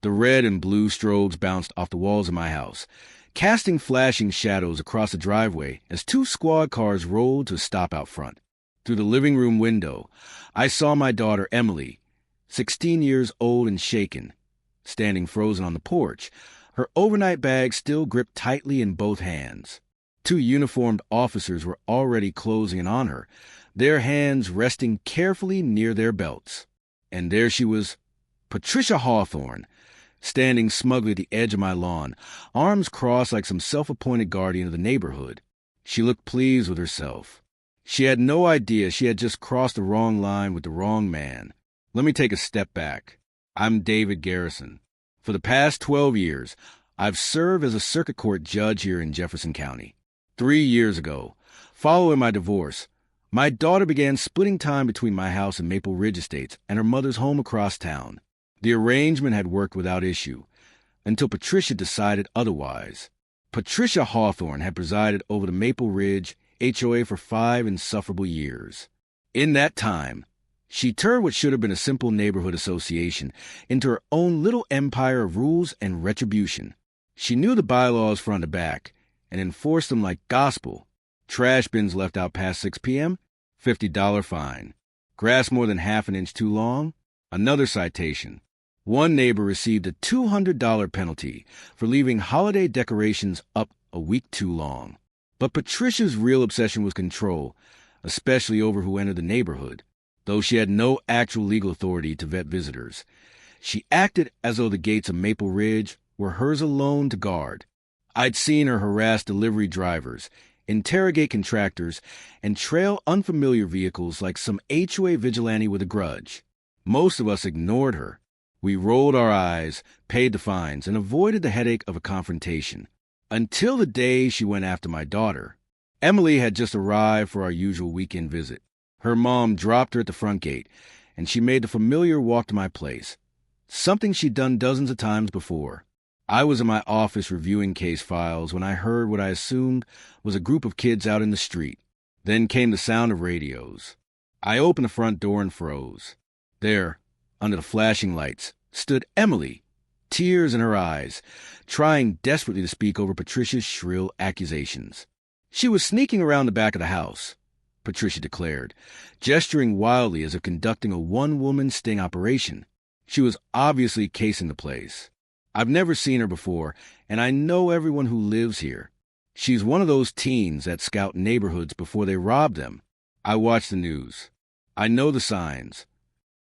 The red and blue strobes bounced off the walls of my house, casting flashing shadows across the driveway as two squad cars rolled to a stop out front. Through the living room window, I saw my daughter Emily, 16 years old and shaken, standing frozen on the porch, her overnight bag still gripped tightly in both hands. Two uniformed officers were already closing in on her, their hands resting carefully near their belts. And there she was, Patricia Hawthorne, standing smugly at the edge of my lawn, arms crossed like some self-appointed guardian of the neighborhood. She looked pleased with herself. She had no idea she had just crossed the wrong line with the wrong man. Let me take a step back. I'm David Garrison. For the past 12 years, I've served as a circuit court judge here in Jefferson County. 3 years ago, following my divorce, my daughter began splitting time between my house and Maple Ridge Estates and her mother's home across town. The arrangement had worked without issue, until Patricia decided otherwise. Patricia Hawthorne had presided over the Maple Ridge HOA for 5 insufferable years. In that time, she turned what should have been a simple neighborhood association into her own little empire of rules and retribution. She knew the bylaws front to back and enforced them like gospel. Trash bins left out past 6 p.m., $50 fine. Grass more than half an inch too long, another citation. One neighbor received a $200 penalty for leaving holiday decorations up a week too long. But Patricia's real obsession was control, especially over who entered the neighborhood. Though she had no actual legal authority to vet visitors, she acted as though the gates of Maple Ridge were hers alone to guard. I'd seen her harass delivery drivers, interrogate contractors, and trail unfamiliar vehicles like some HOA vigilante with a grudge. Most of us ignored her. We rolled our eyes, paid the fines, and avoided the headache of a confrontation. Until the day she went after my daughter. Emily had just arrived for our usual weekend visit. Her mom dropped her at the front gate, and she made the familiar walk to my place, something she'd done dozens of times before. I was in my office reviewing case files when I heard what I assumed was a group of kids out in the street. Then came the sound of radios. I opened the front door and froze. There, under the flashing lights, stood Emily, tears in her eyes, trying desperately to speak over Patricia's shrill accusations. She was sneaking around the back of the house, Patricia declared, gesturing wildly as if conducting a one-woman sting operation. She was obviously casing the place. I've never seen her before, and I know everyone who lives here. She's one of those teens that scout neighborhoods before they rob them. I watch the news. I know the signs.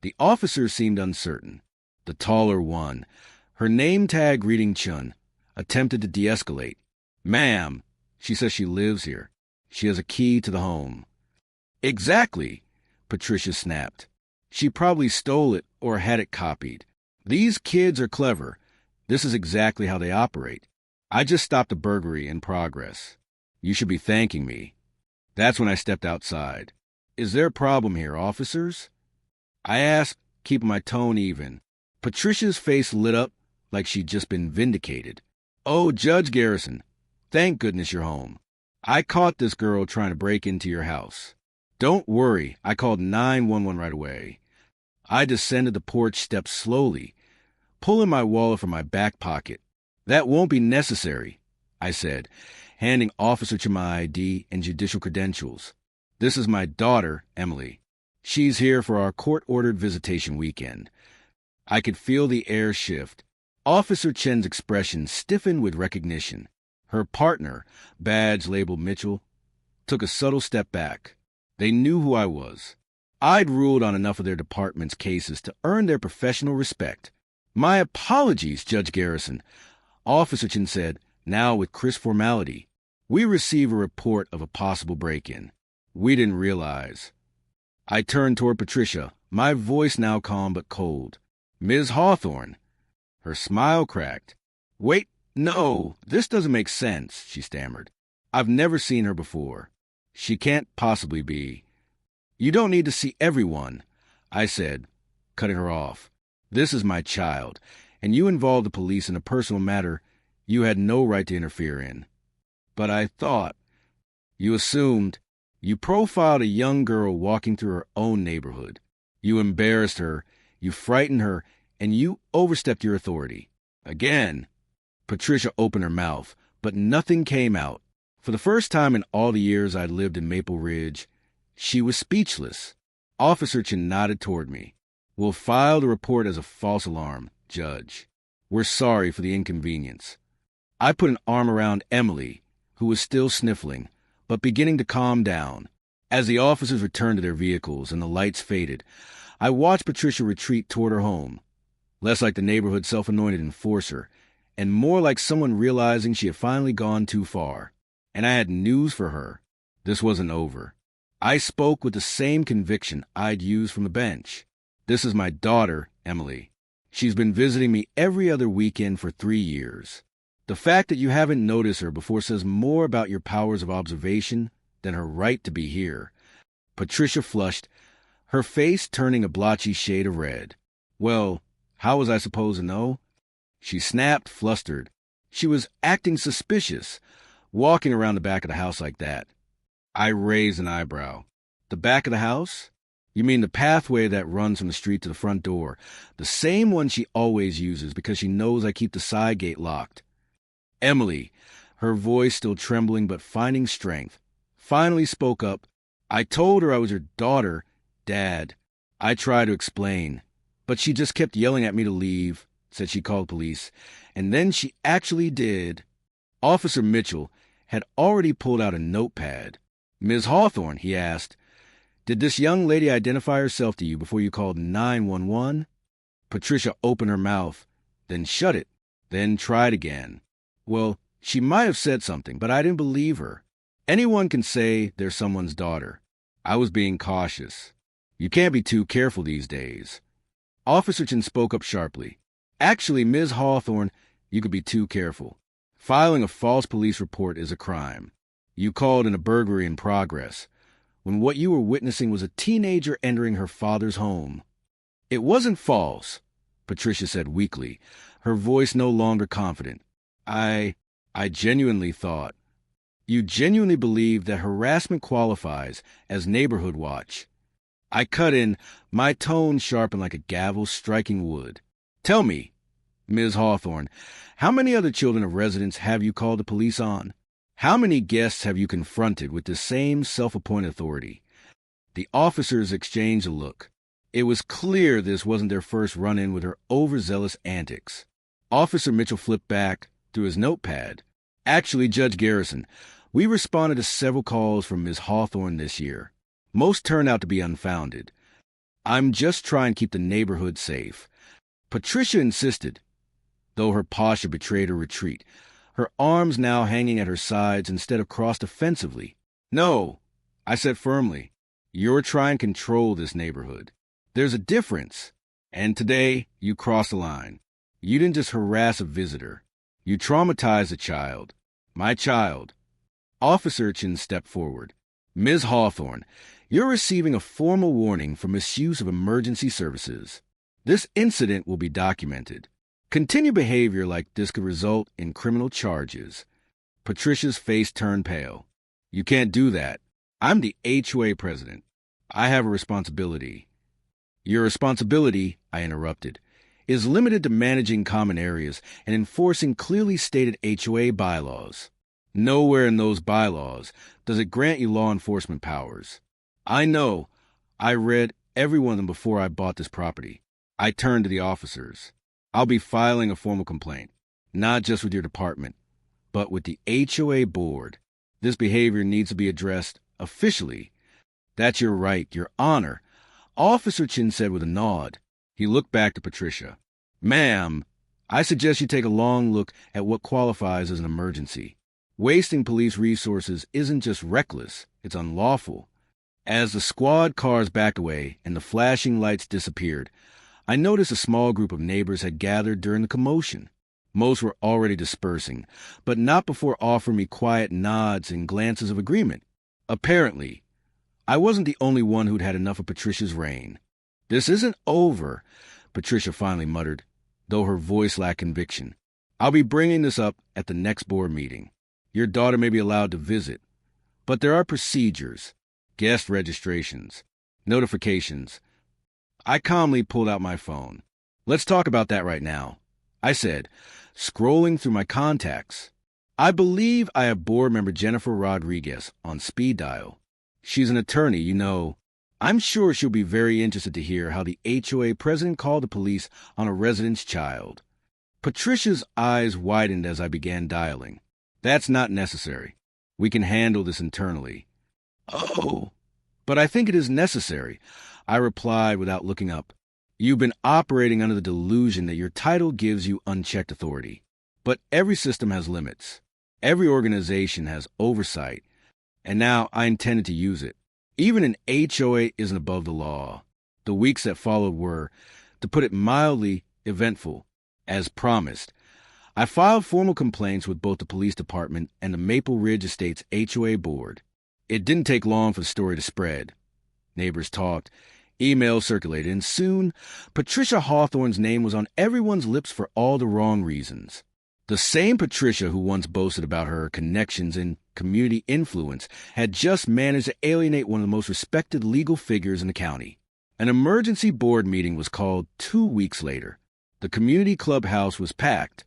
The officer seemed uncertain. The taller one, her name tag reading Chun, attempted to de-escalate. "Ma'am, she says she lives here. She has a key to the home." "Exactly," Patricia snapped. "She probably stole it or had it copied. These kids are clever. This is exactly how they operate. I just stopped a burglary in progress. You should be thanking me." That's when I stepped outside. "Is there a problem here, officers?" I asked, keeping my tone even. Patricia's face lit up like she'd just been vindicated. "Oh, Judge Garrison, thank goodness you're home. I caught this girl trying to break into your house. Don't worry, I called 911 right away." I descended the porch steps slowly, pulling my wallet from my back pocket. "That won't be necessary," I said, handing Officer Chen my ID and judicial credentials. "This is my daughter, Emily. She's here for our court-ordered visitation weekend." I could feel the air shift. Officer Chen's expression stiffened with recognition. Her partner, badge labeled Mitchell, took a subtle step back. They knew who I was. I'd ruled on enough of their department's cases to earn their professional respect. "My apologies, Judge Garrison," Officer Chen said, now with crisp formality. "We received a report of a possible break-in. We didn't realize." I turned toward Patricia, my voice now calm but cold. "Ms. Hawthorne." Her smile cracked. "Wait, no, this doesn't make sense," she stammered. "I've never seen her before. She can't possibly be." "You don't need to see everyone," I said, cutting her off. "This is my child, and you involved the police in a personal matter you had no right to interfere in." "But I thought—" "You assumed. You profiled a young girl walking through her own neighborhood. You embarrassed her, you frightened her, and you overstepped your authority. Again. Patricia opened her mouth, but nothing came out. For the first time in all the years I'd lived in Maple Ridge, she was speechless. Officer Chin nodded toward me. We'll file the report as a false alarm, Judge. We're sorry for the inconvenience. I put an arm around Emily, who was still sniffling, but beginning to calm down. As the officers returned to their vehicles and the lights faded, I watched Patricia retreat toward her home, less like the neighborhood self-anointed enforcer, and more like someone realizing she had finally gone too far. And I had news for her. This wasn't over. I spoke with the same conviction I'd used from the bench. This is my daughter, Emily. She's been visiting me every other weekend for 3 years. The fact that you haven't noticed her before says more about your powers of observation than her right to be here. Patricia flushed, her face turning a blotchy shade of red. Well, how was I supposed to know? She snapped, flustered. She was acting suspicious, walking around the back of the house like that. I raised an eyebrow. The back of the house? You mean the pathway that runs from the street to the front door, the same one she always uses because she knows I keep the side gate locked. Emily, her voice still trembling but finding strength, finally spoke up. I told her I was her daughter, Dad. I tried to explain, but she just kept yelling at me to leave, said she called police, and then she actually did. Officer Mitchell had already pulled out a notepad. Ms. Hawthorne, he asked, did this young lady identify herself to you before you called 911? Patricia opened her mouth, then shut it, then tried again. Well, she might have said something, but I didn't believe her. Anyone can say they're someone's daughter. I was being cautious. You can't be too careful these days. Officer Chin spoke up sharply. Actually, Ms. Hawthorne, you could be too careful. Filing a false police report is a crime. You called in a burglary in progress, when what you were witnessing was a teenager entering her father's home. It wasn't false, Patricia said weakly, her voice no longer confident. I genuinely thought. You genuinely believe that harassment qualifies as neighborhood watch. I cut in, my tone sharpened like a gavel striking wood. Tell me, Ms. Hawthorne, how many other children of residents have you called the police on? How many guests have you confronted with the same self-appointed authority? The officers exchanged a look. It was clear this wasn't their first run-in with her overzealous antics. Officer Mitchell flipped back through his notepad. Actually, Judge Garrison, we responded to several calls from Ms. Hawthorne this year. Most turned out to be unfounded. I'm just trying to keep the neighborhood safe. Patricia insisted, though her posture betrayed her retreat, her arms now hanging at her sides instead of crossed offensively. No, I said firmly, you're trying to control this neighborhood. There's a difference. And today, you crossed the line. You didn't just harass a visitor. You traumatized a child. My child. Officer Chin stepped forward. Ms. Hawthorne, you're receiving a formal warning for misuse of emergency services. This incident will be documented. Continued behavior like this could result in criminal charges. Patricia's face turned pale. You can't do that. I'm the HOA president. I have a responsibility. Your responsibility, I interrupted, is limited to managing common areas and enforcing clearly stated HOA bylaws. Nowhere in those bylaws does it grant you law enforcement powers. I know. I read every one of them before I bought this property. I turned to the officers. I'll be filing a formal complaint, not just with your department, but with the HOA board. This behavior needs to be addressed officially. That's your right, your honor, Officer Chin said with a nod. He looked back to Patricia. Ma'am, I suggest you take a long look at what qualifies as an emergency. Wasting police resources isn't just reckless, it's unlawful. As the squad cars backed away and the flashing lights disappeared, I noticed a small group of neighbors had gathered during the commotion. Most were already dispersing, but not before offering me quiet nods and glances of agreement. Apparently, I wasn't the only one who'd had enough of Patricia's reign. This isn't over, Patricia finally muttered, though her voice lacked conviction. I'll be bringing this up at the next board meeting. Your daughter may be allowed to visit, but there are procedures, guest registrations, notifications. I calmly pulled out my phone. Let's talk about that right now, I said, scrolling through my contacts. I believe I have board member Jennifer Rodriguez on speed dial. She's an attorney, you know. I'm sure she'll be very interested to hear how the HOA president called the police on a resident's child. Patricia's eyes widened as I began dialing. That's not necessary. We can handle this internally. Oh, but I think it is necessary, I replied without looking up. You've been operating under the delusion that your title gives you unchecked authority. But every system has limits. Every organization has oversight. And now I intended to use it. Even an HOA isn't above the law. The weeks that followed were, to put it mildly, eventful. As promised, I filed formal complaints with both the police department and the Maple Ridge Estates HOA board. It didn't take long for the story to spread. Neighbors talked, emails circulated, and soon Patricia Hawthorne's name was on everyone's lips for all the wrong reasons. The same Patricia who once boasted about her connections and community influence had just managed to alienate one of the most respected legal figures in the county. An emergency board meeting was called 2 weeks later. The community clubhouse was packed,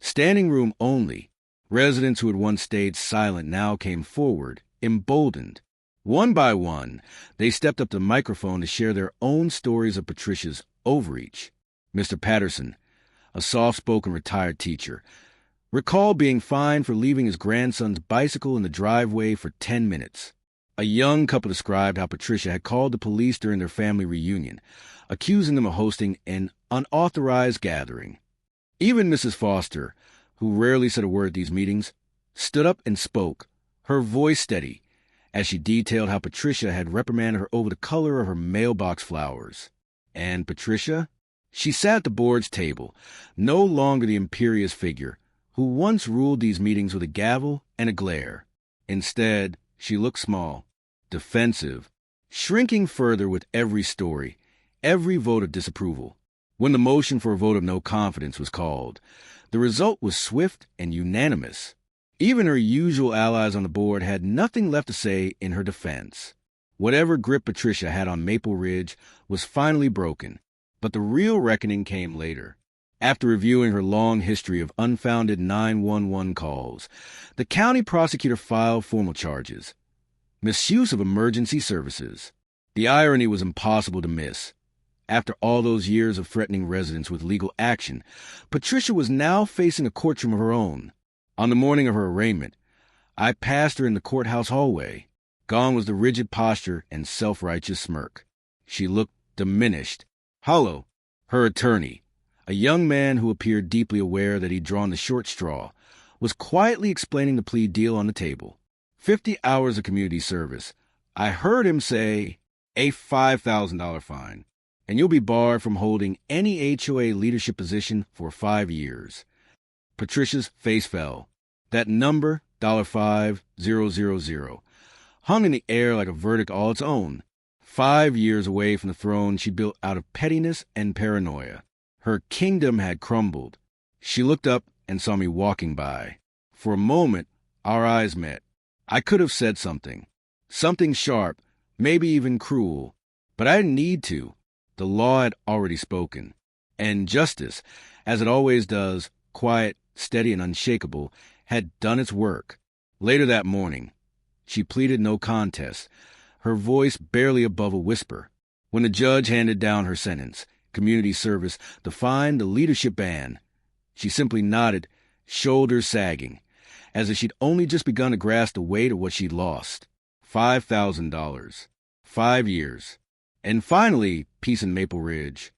standing room only. Residents who had once stayed silent now came forward, emboldened. One by one, they stepped up to the microphone to share their own stories of Patricia's overreach. Mr. Patterson, a soft-spoken retired teacher, recalled being fined for leaving his grandson's bicycle in the driveway for 10 minutes. A young couple described how Patricia had called the police during their family reunion, accusing them of hosting an unauthorized gathering. Even Mrs. Foster, who rarely said a word at these meetings, stood up and spoke, her voice steady, as she detailed how Patricia had reprimanded her over the color of her mailbox flowers. And Patricia? She sat at the board's table, no longer the imperious figure who once ruled these meetings with a gavel and a glare. Instead, she looked small, defensive, shrinking further with every story, every vote of disapproval. When the motion for a vote of no confidence was called, the result was swift and unanimous. Even her usual allies on the board had nothing left to say in her defense. Whatever grip Patricia had on Maple Ridge was finally broken, but the real reckoning came later. After reviewing her long history of unfounded 911 calls, the county prosecutor filed formal charges. Misuse of emergency services. The irony was impossible to miss. After all those years of threatening residents with legal action, Patricia was now facing a courtroom of her own. On the morning of her arraignment, I passed her in the courthouse hallway. Gone was the rigid posture and self-righteous smirk. She looked diminished. Hollow, her attorney, a young man who appeared deeply aware that he'd drawn the short straw, was quietly explaining the plea deal on the table. 50 hours of community service. I heard him say, a $5,000 fine, and you'll be barred from holding any HOA leadership position for 5 years. Patricia's face fell. That number, $5,000, hung in the air like a verdict all its own. 5 years away from the throne she'd built out of pettiness and paranoia. Her kingdom had crumbled. She looked up and saw me walking by. For a moment, our eyes met. I could have said something. Something sharp, maybe even cruel. But I didn't need to. The law had already spoken. And justice, as it always does, quiet, steady, and unshakable, had done its work. Later that morning, she pleaded no contest, her voice barely above a whisper. When the judge handed down her sentence, community service, the fine, the leadership ban, she simply nodded, shoulders sagging, as if she'd only just begun to grasp the weight of what she'd lost. $5,000. 5 years. And finally, peace in Maple Ridge.